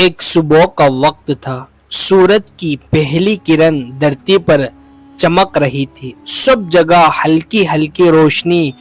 एक सुबह का वक्त था। सूरज की पहली किरण धरती पर चमक रही थी। सब जगह हल्की हल्की रोशनी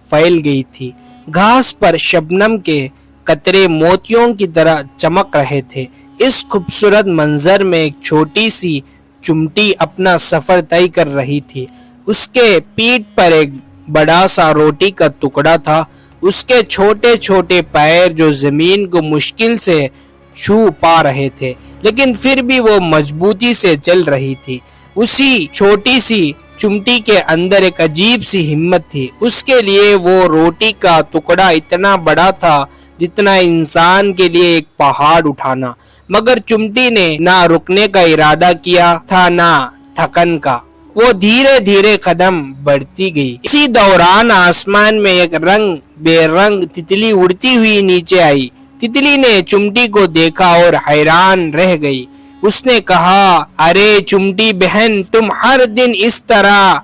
फैल गई थी। घास पर शबनम के कतरे मोतियों की तरह चमक रहे थे। इस खूबसूरत मंजर में एक छोटी सी चुमटी अपना सफर तय कर रही थी। उसके पीठ पर एक बड़ा सा रोटी का टुकड़ा था। उसके छोटे छोटे पैर जो जमीन को मुश्किल से छू पा रहे थे, लेकिन फिर भी वो मजबूती से चल रही थी। उसी छोटी सी चुमटी के अंदर एक अजीब सी हिम्मत थी। उसके लिए वो रोटी का टुकड़ा इतना बड़ा था जितना इंसान के लिए एक पहाड़ उठाना। मगर चुमटी ने ना रुकने का इरादा किया था ना थकन का। वो धीरे धीरे कदम बढ़ती गई। इसी दौरान आसमान में एक रंग बेरंग तितली उड़ती हुई नीचे आई। तितली ने चुमटी को देखा और हैरान रह गई। उसने कहा, अरे चुमटी बहन, तुम हर दिन इस तरह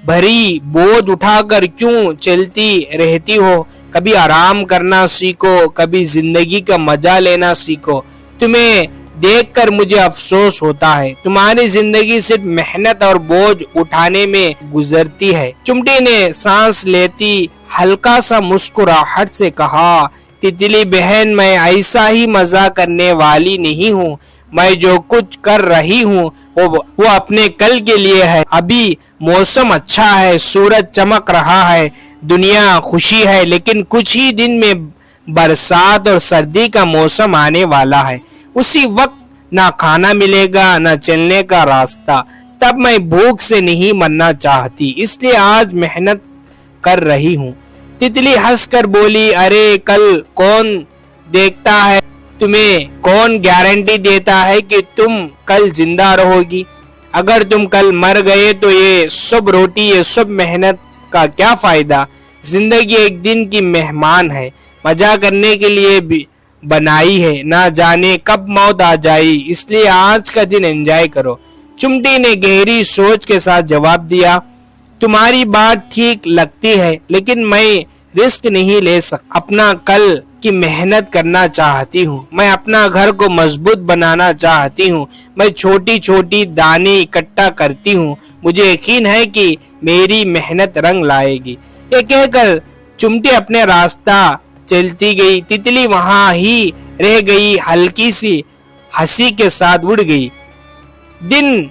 भरी बोझ उठाकर क्यों चलती रहती हो? कभी आराम करना सीखो, कभी जिंदगी का मजा लेना सीखो। तुम्हें देखकर मुझे अफसोस होता है। तुम्हारी जिंदगी सिर्फ मेहनत और बोझ उठाने में गुजरती है। चुमटी ने सांस लेती हल्का सा मुस्कुराहट से कहा, तितली बहन, मैं ऐसा ही मजा करने वाली नहीं हूँ। मैं जो कुछ कर रही हूँ वो अपने कल के लिए है। अभी मौसम अच्छा है, सूरज चमक रहा है, दुनिया खुशी है, लेकिन कुछ ही दिन में बरसात और सर्दी का मौसम आने वाला है। उसी वक्त ना खाना मिलेगा ना चलने का रास्ता। तब मैं भूख से नहीं मरना चाहती, इसलिए आज मेहनत कर रही हूँ। तितली हंसकर बोली, अरे कल कौन देखता है? तुम्हें कौन गारंटी देता है कि तुम कल जिंदा रहोगी? अगर तुम कल मर गए तो ये सब रोटी, ये सब मेहनत का क्या फायदा? जिंदगी एक दिन की मेहमान है, मजा करने के लिए भी बनाई है। ना जाने कब मौत आ जाए, इसलिए आज का दिन एंजॉय करो। चुमटी ने गहरी सोच के साथ जवाब दिया, तुम्हारी बात ठीक लगती है, लेकिन मैं रिस्क नहीं ले सकता। अपना कल की मेहनत करना चाहती हूँ। मैं अपना घर को मजबूत बनाना चाहती हूँ। मैं छोटी छोटी दाने इकट्ठा करती हूँ। मुझे यकीन है कि मेरी मेहनत रंग लाएगी। ये कहकर चुमटी अपने रास्ता चलती गई। तितली वहां ही रह गई, हल्की सी हंसी के साथ उड़ गई। दिन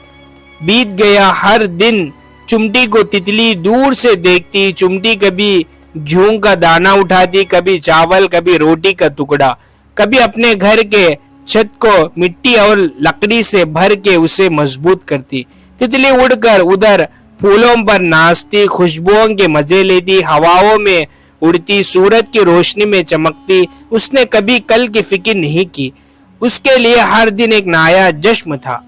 बीत गया। हर दिन चुमटी को तितली दूर से देखती। चुमटी कभी गेहूं का दाना उठाती, कभी चावल, कभी रोटी का टुकड़ा, कभी अपने घर के छत को मिट्टी और लकड़ी से भर के उसे मजबूत करती। तितली उड़कर उधर फूलों पर नाचती, खुशबुओं के मजे लेती, हवाओं में उड़ती, सूरज की रोशनी में चमकती। उसने कभी कल की फिक्र नहीं की। उसके लिए हर दिन एक नया जश्न था।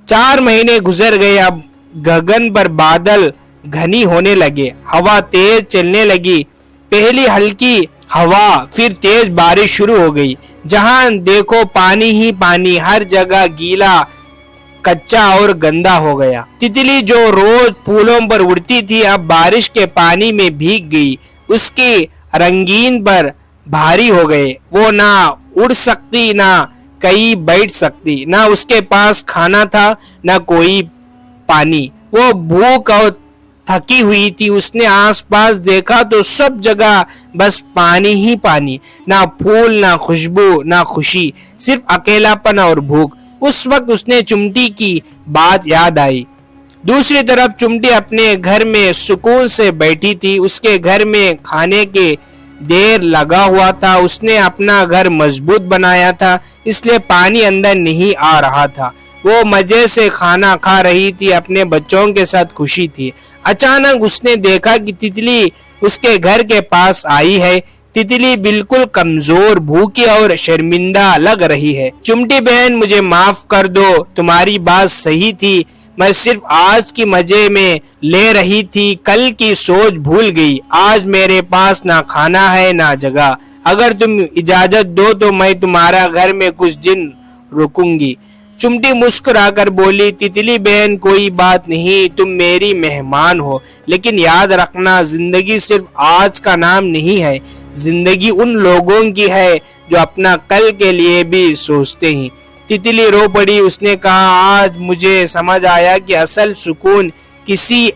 4 महीने गुजर गए। अब गगन पर बादल घनी होने लगे, हवा तेज चलने लगी। पहली हल्की हवा, फिर तेज बारिश शुरू हो गई। जहां देखो पानी ही पानी, हर जगह गीला, कच्चा और गंदा हो गया। तितली जो रोज फूलों पर उड़ती थी, अब बारिश के पानी में भीग गई। उसकी रंगीन पर भारी हो गए। वो ना उड़ सकती, ना कहीं बैठ सकती, ना उसके पास खाना था, ना कोई पानी। वो भूख और थकी हुई थी। उसने आसपास देखा तो सब जगह बस पानी ही पानी, ना फूल, ना खुशबू, ना खुशी, सिर्फ अकेलापन और भूख। उस वक्त उसने चुमटी की बात याद आई। दूसरी तरफ चुमटी अपने घर में सुकून से बैठी थी। उसके घर में खाने के देर लगा हुआ था। उसने अपना घर मजबूत बनाया था, इसलिए पानी अंदर नहीं आ रहा था। वो मजे से खाना खा रही थी, अपने बच्चों के साथ खुशी थी। अचानक उसने देखा कि तितली उसके घर के पास आई है। तितली बिल्कुल कमजोर, भूखी और शर्मिंदा लग रही है। चुमटी बहन, मुझे माफ कर दो, तुम्हारी बात सही थी। मैं सिर्फ आज की मजे में ले रही थी, कल की सोच भूल गई। आज मेरे पास ना खाना है ना जगह। अगर तुम इजाजत दो तो मैं तुम्हारा घर में कुछ दिन रुकूंगी। चुमटी मुस्कुराकर बोली, तितली बहन, कोई बात नहीं, तुम मेरी मेहमान हो, लेकिन याद रखना, जिंदगी सिर्फ आज का नाम नहीं है। जिंदगी उन लोगों की है जो अपना कल के लिए भी सोचते हैं। तितली रो पड़ी। उसने कहा, आज मुझे समझ आया कि असल सुकून किसी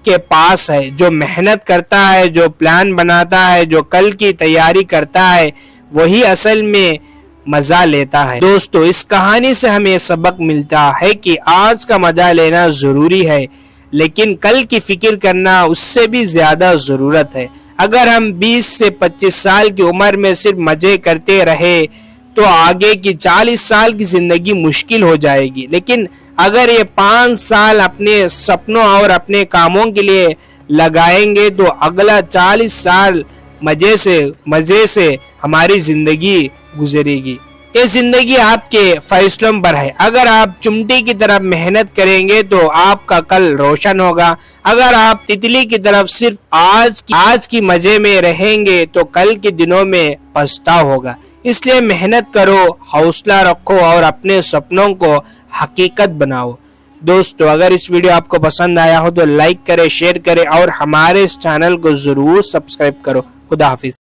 के पास है जो मेहनत करता है, जो प्लान बनाता है, जो कल की तैयारी करता है, वही असल में मजा लेता है। दोस्तों, इस कहानी से हमें सबक मिलता है कि आज का मजा लेना जरूरी है, लेकिन कल की फिक्र करना उससे भी ज्यादा जरूरत है। अगर हम 20 से 25 साल की उम्र में सिर्फ मजे करते रहे तो आगे की 40 साल की जिंदगी मुश्किल हो जाएगी। लेकिन अगर ये 5 साल अपने सपनों और अपने कामों के लिए लगाएंगे तो अगला 40 साल मजे से हमारी जिंदगी गुजरेगी। ये जिंदगी आपके फैसलों पर है। अगर आप चिमटी की तरफ मेहनत करेंगे तो आपका कल रोशन होगा। अगर आप तितली की तरफ सिर्फ आज की मजे में रहेंगे तो कल के दिनों में पछतावा होगा। इसलिए मेहनत करो, हौसला रखो और अपने सपनों को हकीकत बनाओ। दोस्तों, अगर इस वीडियो आपको पसंद आया हो तो लाइक करें, शेयर करें और हमारे इस चैनल को जरूर सब्सक्राइब करो। खुदा हाफिज।